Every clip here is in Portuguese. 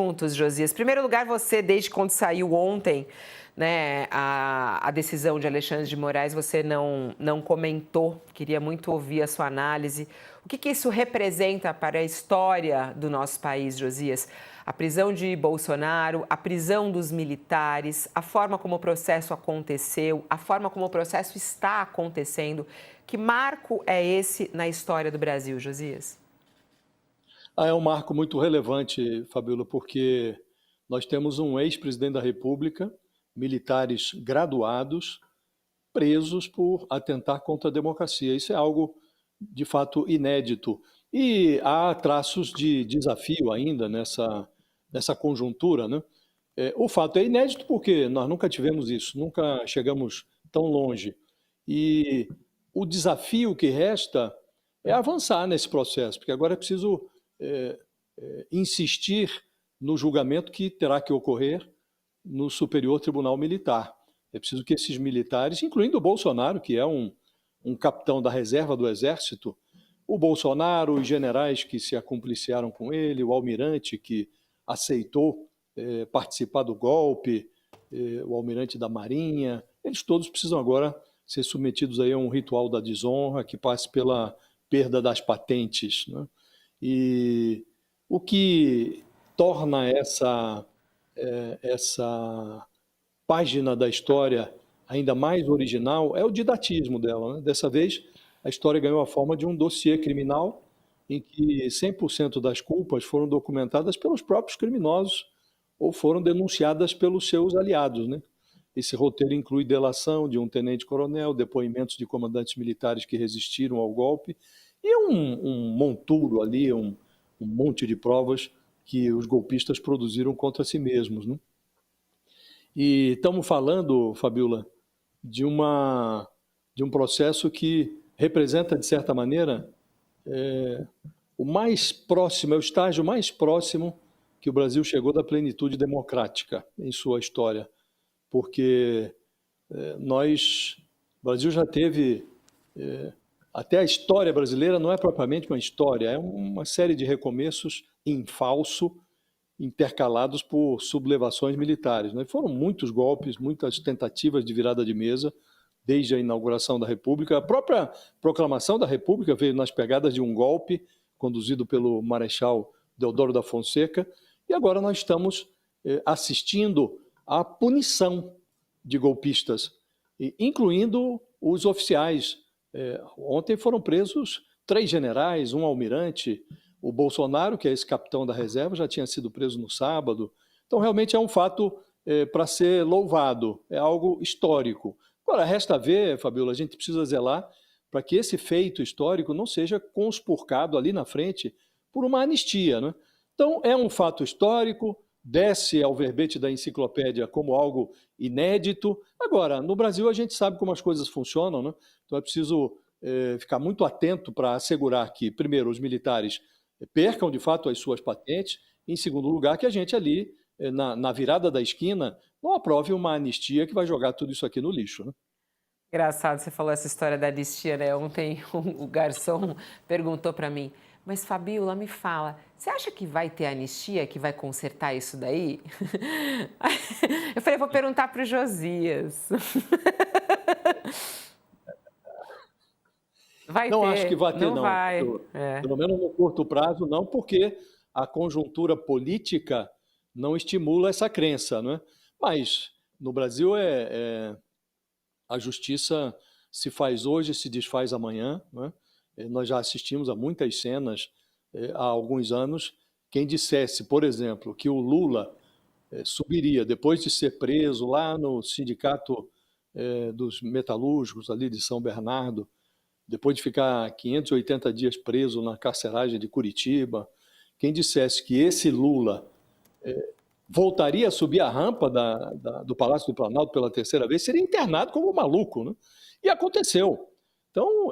Juntos, Josias. Em primeiro lugar, você, desde quando saiu ontem, né, a decisão de Alexandre de Moraes, você não comentou. Queria muito ouvir a sua análise. O que isso representa para a história do nosso país, Josias? A prisão de Bolsonaro, a prisão dos militares, a forma como o processo aconteceu, a forma como o processo está acontecendo. Que marco é esse na história do Brasil, Josias? É um marco muito relevante, Fabíola, porque nós temos um ex-presidente da República, militares graduados, presos por atentar contra a democracia. Isso é algo, de fato, inédito. E há traços de desafio ainda nessa conjuntura, né? O fato é inédito porque nós nunca tivemos isso, nunca chegamos tão longe. E o desafio que resta é avançar nesse processo, porque agora é preciso é, insistir no julgamento que terá que ocorrer no Superior Tribunal Militar. É preciso que esses militares, incluindo o Bolsonaro, que é um capitão da reserva do Exército, o Bolsonaro, os generais que se acumpliciaram com ele, o almirante que aceitou participar do golpe, o almirante da Marinha, eles todos precisam agora ser submetidos aí a um ritual da desonra que passe pela perda das patentes, né? E o que torna essa página da história ainda mais original é o didatismo dela, né? Dessa vez, a história ganhou a forma de um dossiê criminal em que 100% das culpas foram documentadas pelos próprios criminosos ou foram denunciadas pelos seus aliados, né? Esse roteiro inclui delação de um tenente-coronel, depoimentos de comandantes militares que resistiram ao golpe e um monturo ali, um monte de provas que os golpistas produziram contra si mesmos, né? E estamos falando, Fabiola, de, uma, de um processo que representa, de certa maneira, o mais próximo, é o estágio mais próximo que o Brasil chegou da plenitude democrática em sua história, porque o Brasil já teve, até a história brasileira não é propriamente uma história, é uma série de recomeços em falso, intercalados por sublevações militares, né? Foram muitos golpes, muitas tentativas de virada de mesa, desde a inauguração da República. A própria proclamação da República veio nas pegadas de um golpe conduzido pelo Marechal Deodoro da Fonseca, e agora nós estamos assistindo à punição de golpistas, incluindo os oficiais. Ontem foram presos 3 generais, um almirante. O Bolsonaro, que é esse capitão da reserva, já tinha sido preso no sábado. Então, realmente é um fato para ser louvado, é algo histórico. Agora, resta ver, Fabiola, a gente precisa zelar para que esse feito histórico não seja conspurcado ali na frente por uma anistia, né? Então, é um fato histórico, desce ao verbete da enciclopédia como algo inédito. Agora, no Brasil a gente sabe como as coisas funcionam, né? Então é preciso ficar muito atento para assegurar que, primeiro, os militares percam de fato as suas patentes, e, em segundo lugar, que a gente ali, na virada da esquina, não aprove uma anistia que vai jogar tudo isso aqui no lixo, né? Engraçado, você falou essa história da anistia, né? Ontem o garçom perguntou para mim, mas Fabiola, me fala, você acha que vai ter anistia, que vai consertar isso daí? Eu falei, vou perguntar para o Josias. Vai Não acho que ter? vai ter, Não não. vai. É. Pelo menos no curto prazo, não, porque a conjuntura política não estimula essa crença, não é? Mas no Brasil a justiça se faz hoje, se desfaz amanhã, não é? Nós já assistimos a muitas cenas há alguns anos. Quem dissesse, por exemplo, que o Lula subiria depois de ser preso lá no sindicato dos metalúrgicos ali de São Bernardo, depois de ficar 580 dias preso na carceragem de Curitiba, quem dissesse que esse Lula voltaria a subir a rampa do Palácio do Planalto pela terceira vez, seria internado como um maluco, né? E aconteceu. Então,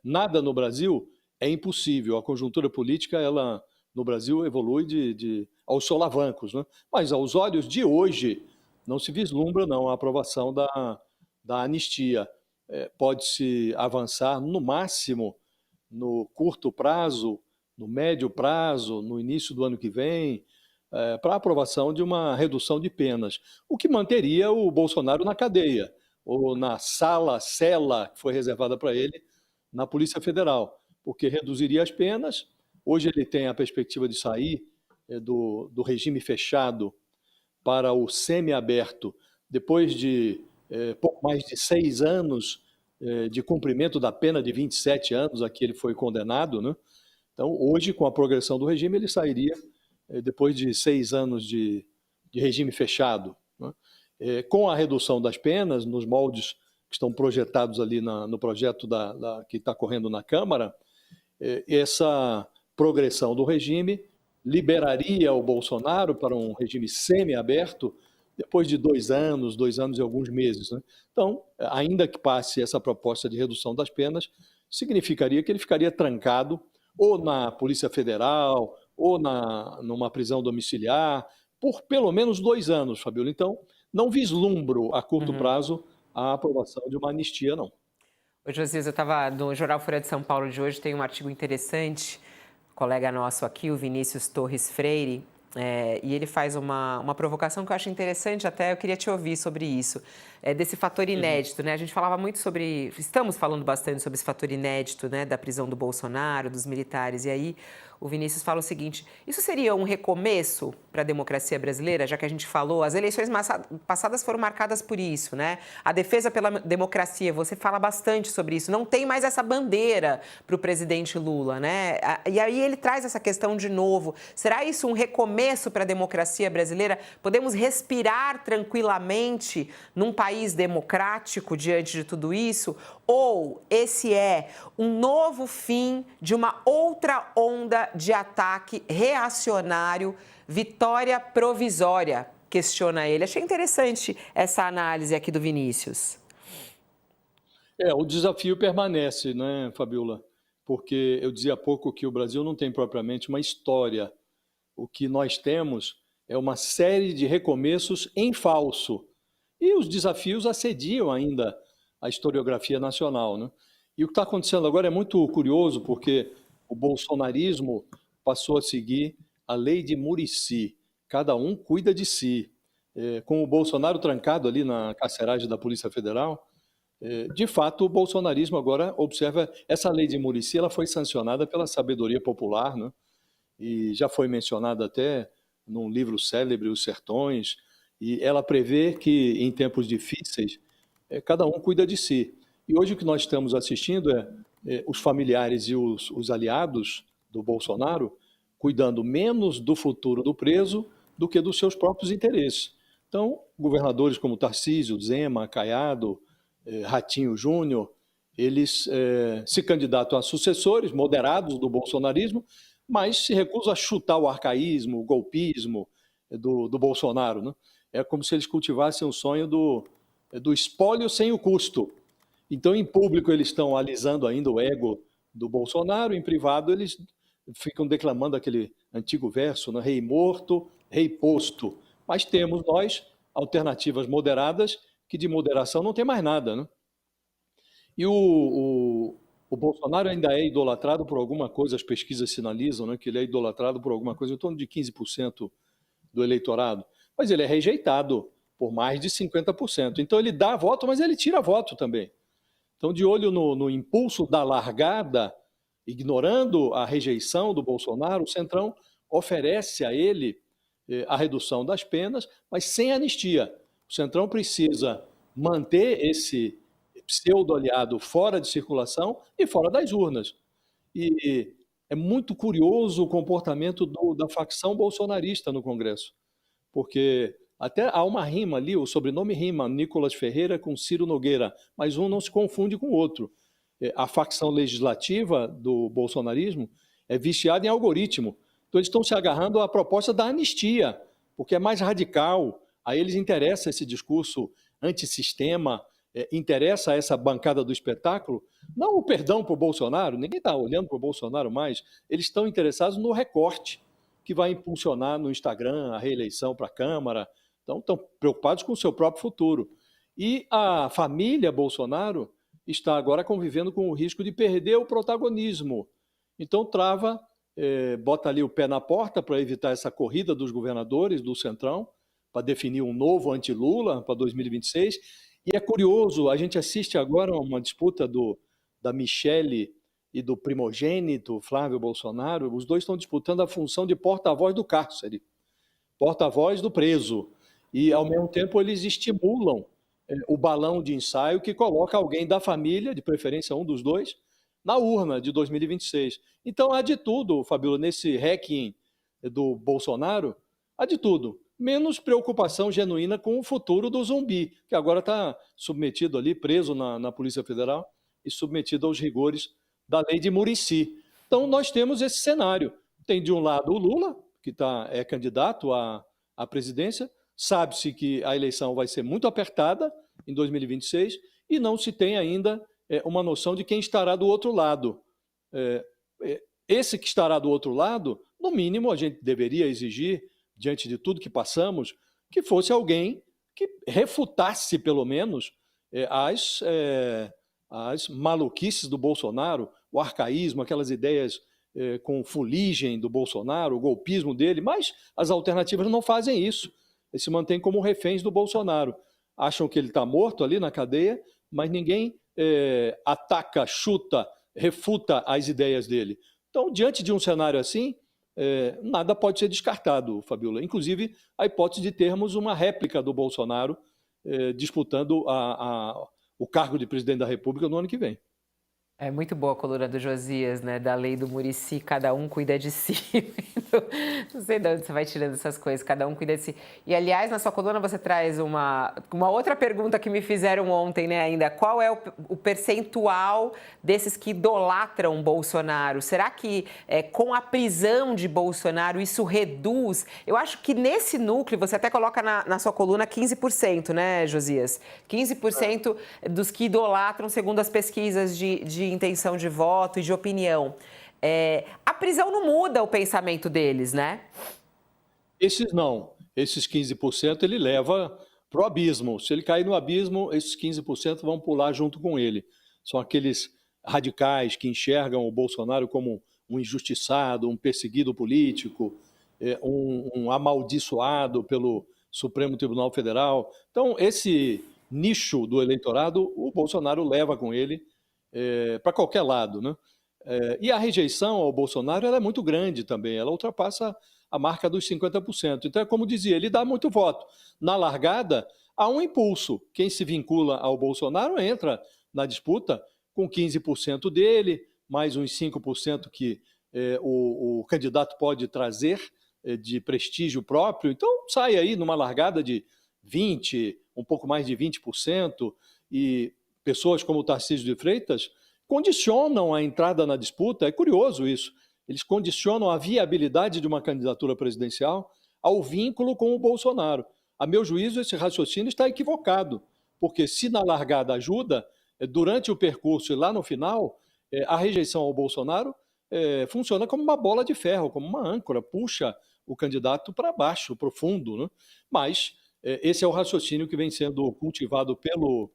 nada no Brasil é impossível. A conjuntura política, ela no Brasil evolui aos solavancos, né? Mas aos olhos de hoje não se vislumbra não a aprovação da anistia. Pode-se avançar no máximo no curto prazo, no médio prazo, no início do ano que vem, para aprovação de uma redução de penas, o que manteria o Bolsonaro na cadeia, ou na cela que foi reservada para ele na Polícia Federal, porque reduziria as penas. Hoje ele tem a perspectiva de sair do regime fechado para o semiaberto, depois de pouco mais de 6 anos de cumprimento da pena de 27 anos a que ele foi condenado, né? Então, hoje, com a progressão do regime, ele sairia depois de 6 anos de regime fechado, né? Com a redução das penas, nos moldes que estão projetados ali no projeto que está correndo na Câmara, essa progressão do regime liberaria o Bolsonaro para um regime semiaberto depois de 2 anos e alguns meses, né? Então, ainda que passe essa proposta de redução das penas, significaria que ele ficaria trancado ou na Polícia Federal ou numa prisão domiciliar por pelo menos 2 anos, Fabiola. Então, não vislumbro a curto prazo a aprovação de uma anistia, não. Ô, Josias, eu estava no Jornal Folha de São Paulo de hoje, tem um artigo interessante, colega nosso aqui, o Vinícius Torres Freire, e ele faz uma provocação que eu acho interessante, até eu queria te ouvir sobre isso, desse fator inédito, né? A gente falava muito estamos falando bastante sobre esse fator inédito, né, da prisão do Bolsonaro, dos militares, e aí o Vinícius fala o seguinte: isso seria um recomeço para a democracia brasileira, já que a gente falou, as eleições passadas foram marcadas por isso, né? A defesa pela democracia, você fala bastante sobre isso, não tem mais essa bandeira para o presidente Lula, né? E aí ele traz essa questão de novo, será isso um recomeço para a democracia brasileira? Podemos respirar tranquilamente num país democrático diante de tudo isso? Ou esse é um novo fim de uma outra onda de ataque reacionário, vitória provisória? Questiona ele. Achei interessante essa análise aqui do Vinícius. O desafio permanece, né, Fabiola? Porque eu dizia há pouco que o Brasil não tem propriamente uma história. O que nós temos é uma série de recomeços em falso. E os desafios assediam ainda a historiografia nacional, né? E o que está acontecendo agora é muito curioso, porque o bolsonarismo passou a seguir a lei de Muricy. Cada um cuida de si. Com o Bolsonaro trancado ali na carceragem da Polícia Federal, de fato, o bolsonarismo agora observa essa lei de Muricy, ela foi sancionada pela sabedoria popular, né? E já foi mencionada até num livro célebre, Os Sertões, e ela prevê que em tempos difíceis cada um cuida de si. E hoje o que nós estamos assistindo é os familiares e os aliados do Bolsonaro cuidando menos do futuro do preso do que dos seus próprios interesses. Então, governadores como Tarcísio, Zema, Caiado, Ratinho Júnior, eles se candidatam a sucessores moderados do bolsonarismo, mas se recusam a chutar o arcaísmo, o golpismo do Bolsonaro, né? É como se eles cultivassem o sonho do espólio sem o custo. Então, em público, eles estão alisando ainda o ego do Bolsonaro, em privado, eles ficam declamando aquele antigo verso, né? Rei morto, rei posto. Mas temos nós alternativas moderadas, que de moderação não tem mais nada, né? E o Bolsonaro ainda é idolatrado por alguma coisa, as pesquisas sinalizam, né, que ele é idolatrado por alguma coisa, em torno de 15% do eleitorado. Mas ele é rejeitado por mais de 50%. Então ele dá voto, mas ele tira voto também. Então, de olho no impulso da largada, ignorando a rejeição do Bolsonaro, o Centrão oferece a ele a redução das penas, mas sem anistia. O Centrão precisa manter esse pseudo-aliado fora de circulação e fora das urnas. E é muito curioso o comportamento da facção bolsonarista no Congresso, porque até há uma rima ali, o sobrenome rima, Nicolas Ferreira com Ciro Nogueira, mas um não se confunde com o outro. A facção legislativa do bolsonarismo é viciada em algoritmo. Então eles estão se agarrando à proposta da anistia, porque é mais radical. A eles interessa esse discurso antissistema, interessa a essa bancada do espetáculo, não o perdão para o Bolsonaro, ninguém está olhando para o Bolsonaro mais, eles estão interessados no recorte que vai impulsionar no Instagram a reeleição para a Câmara, então estão preocupados com o seu próprio futuro. E a família Bolsonaro está agora convivendo com o risco de perder o protagonismo. Então trava bota ali o pé na porta para evitar essa corrida dos governadores do Centrão, para definir um novo anti-Lula para 2026. E é curioso, a gente assiste agora uma disputa da Michele e do primogênito Flávio Bolsonaro. Os dois estão disputando a função de porta-voz do cárcere, porta-voz do preso. E, ao mesmo tempo, eles estimulam o balão de ensaio que coloca alguém da família, de preferência um dos dois, na urna de 2026. Então, há de tudo, Fabíola, nesse hacking do Bolsonaro, há de tudo, menos preocupação genuína com o futuro do zumbi, que agora está submetido ali, preso na Polícia Federal e submetido aos rigores da lei de Muricy. Então, nós temos esse cenário. Tem, de um lado, o Lula, que é candidato à presidência, sabe-se que a eleição vai ser muito apertada em 2026 e não se tem ainda uma noção de quem estará do outro lado. Esse que estará do outro lado, no mínimo, a gente deveria exigir, diante de tudo que passamos, que fosse alguém que refutasse, pelo menos, as maluquices do Bolsonaro, o arcaísmo, aquelas ideias com fuligem do Bolsonaro, o golpismo dele, mas as alternativas não fazem isso. Eles se mantêm como reféns do Bolsonaro. Acham que ele está morto ali na cadeia, mas ninguém ataca, chuta, refuta as ideias dele. Então, diante de um cenário assim, nada pode ser descartado, Fabíola. Inclusive, a hipótese de termos uma réplica do Bolsonaro disputando o cargo de presidente da República no ano que vem. É muito boa a coluna do Josias, né? Da lei do Muricy, cada um cuida de si. Não sei de onde você vai tirando essas coisas, cada um cuida de si. E, aliás, na sua coluna você traz uma outra pergunta que me fizeram ontem, né, ainda. Qual é o percentual desses que idolatram Bolsonaro? Será que com a prisão de Bolsonaro isso reduz? Eu acho que nesse núcleo, você até coloca na sua coluna 15%, né, Josias? 15% dos que idolatram, segundo as pesquisas de intenção de voto e de opinião. A prisão não muda o pensamento deles, né? Esses não. Esses 15% ele leva para o abismo. Se ele cair no abismo, esses 15% vão pular junto com ele. São aqueles radicais que enxergam o Bolsonaro como um injustiçado, um perseguido político, um amaldiçoado pelo Supremo Tribunal Federal. Então, esse nicho do eleitorado, o Bolsonaro leva com ele para qualquer lado, né? E a rejeição ao Bolsonaro ela é muito grande também, ela ultrapassa a marca dos 50%. Então, é como dizia, ele dá muito voto. Na largada, há um impulso. Quem se vincula ao Bolsonaro entra na disputa com 15% dele, mais uns 5% que o candidato pode trazer de prestígio próprio. Então, sai aí numa largada de 20%, um pouco mais de 20%, e pessoas como o Tarcísio de Freitas condicionam a entrada na disputa. É curioso isso. Eles condicionam a viabilidade de uma candidatura presidencial ao vínculo com o Bolsonaro. A meu juízo, esse raciocínio está equivocado, porque se na largada ajuda, durante o percurso e lá no final, a rejeição ao Bolsonaro funciona como uma bola de ferro, como uma âncora, puxa o candidato para baixo, para o fundo, né? Mas esse é o raciocínio que vem sendo cultivado pelos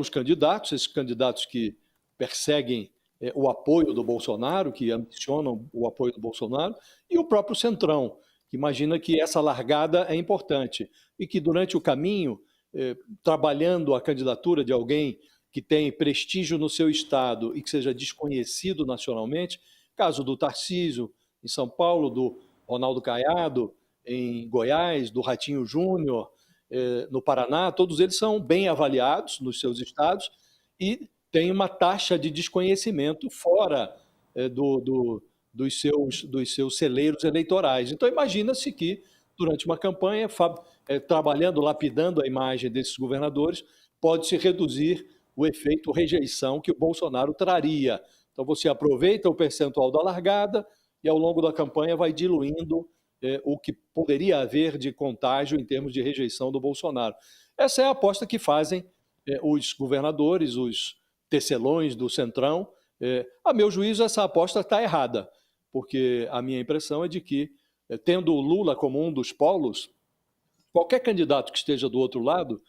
candidatos, esses candidatos que perseguem o apoio do Bolsonaro, que ambicionam o apoio do Bolsonaro, e o próprio Centrão, que imagina que essa largada é importante e que durante o caminho, trabalhando a candidatura de alguém que tem prestígio no seu estado e que seja desconhecido nacionalmente, caso do Tarcísio em São Paulo, do Ronaldo Caiado em Goiás, do Ratinho Júnior no Paraná, todos eles são bem avaliados nos seus estados e têm uma taxa de desconhecimento fora dos seus celeiros eleitorais. Então, imagina-se que, durante uma campanha, trabalhando, lapidando a imagem desses governadores, pode-se reduzir o efeito rejeição que o Bolsonaro traria. Então, você aproveita o percentual da largada e, ao longo da campanha, vai diluindo o que poderia haver de contágio em termos de rejeição do Bolsonaro. Essa é a aposta que fazem os governadores, os tecelões do Centrão. A meu juízo, essa aposta está errada, porque a minha impressão é de que, tendo o Lula como um dos polos, qualquer candidato que esteja do outro lado,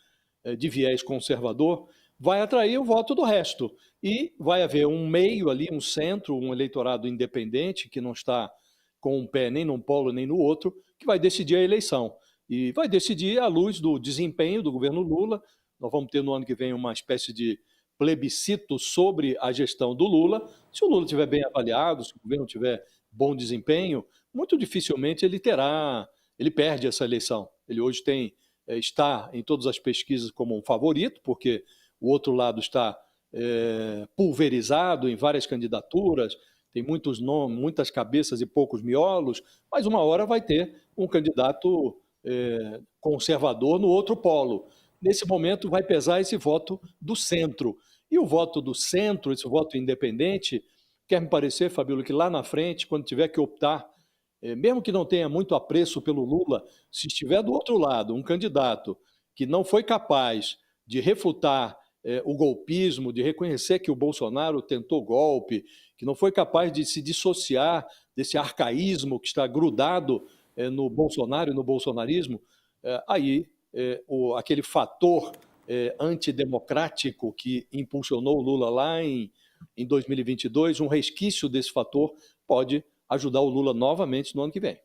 de viés conservador, vai atrair o voto do resto. E vai haver um meio ali, um centro, um eleitorado independente, que não está com um pé nem num polo nem no outro, que vai decidir a eleição. E vai decidir à luz do desempenho do governo Lula. Nós vamos ter no ano que vem uma espécie de plebiscito sobre a gestão do Lula. Se o Lula estiver bem avaliado, se o governo tiver bom desempenho, muito dificilmente ele perde essa eleição. Ele hoje está em todas as pesquisas como um favorito, porque o outro lado está pulverizado em várias candidaturas, tem muitos nomes, muitas cabeças e poucos miolos, mas uma hora vai ter um candidato conservador no outro polo. Nesse momento vai pesar esse voto do centro. E o voto do centro, esse voto independente, quer me parecer, Fabíola, que lá na frente, quando tiver que optar, mesmo que não tenha muito apreço pelo Lula, se estiver do outro lado um candidato que não foi capaz de refutar o golpismo, de reconhecer que o Bolsonaro tentou golpe, que não foi capaz de se dissociar desse arcaísmo que está grudado no Bolsonaro e no bolsonarismo, aí aquele fator antidemocrático que impulsionou o Lula lá em 2022, um resquício desse fator pode ajudar o Lula novamente no ano que vem.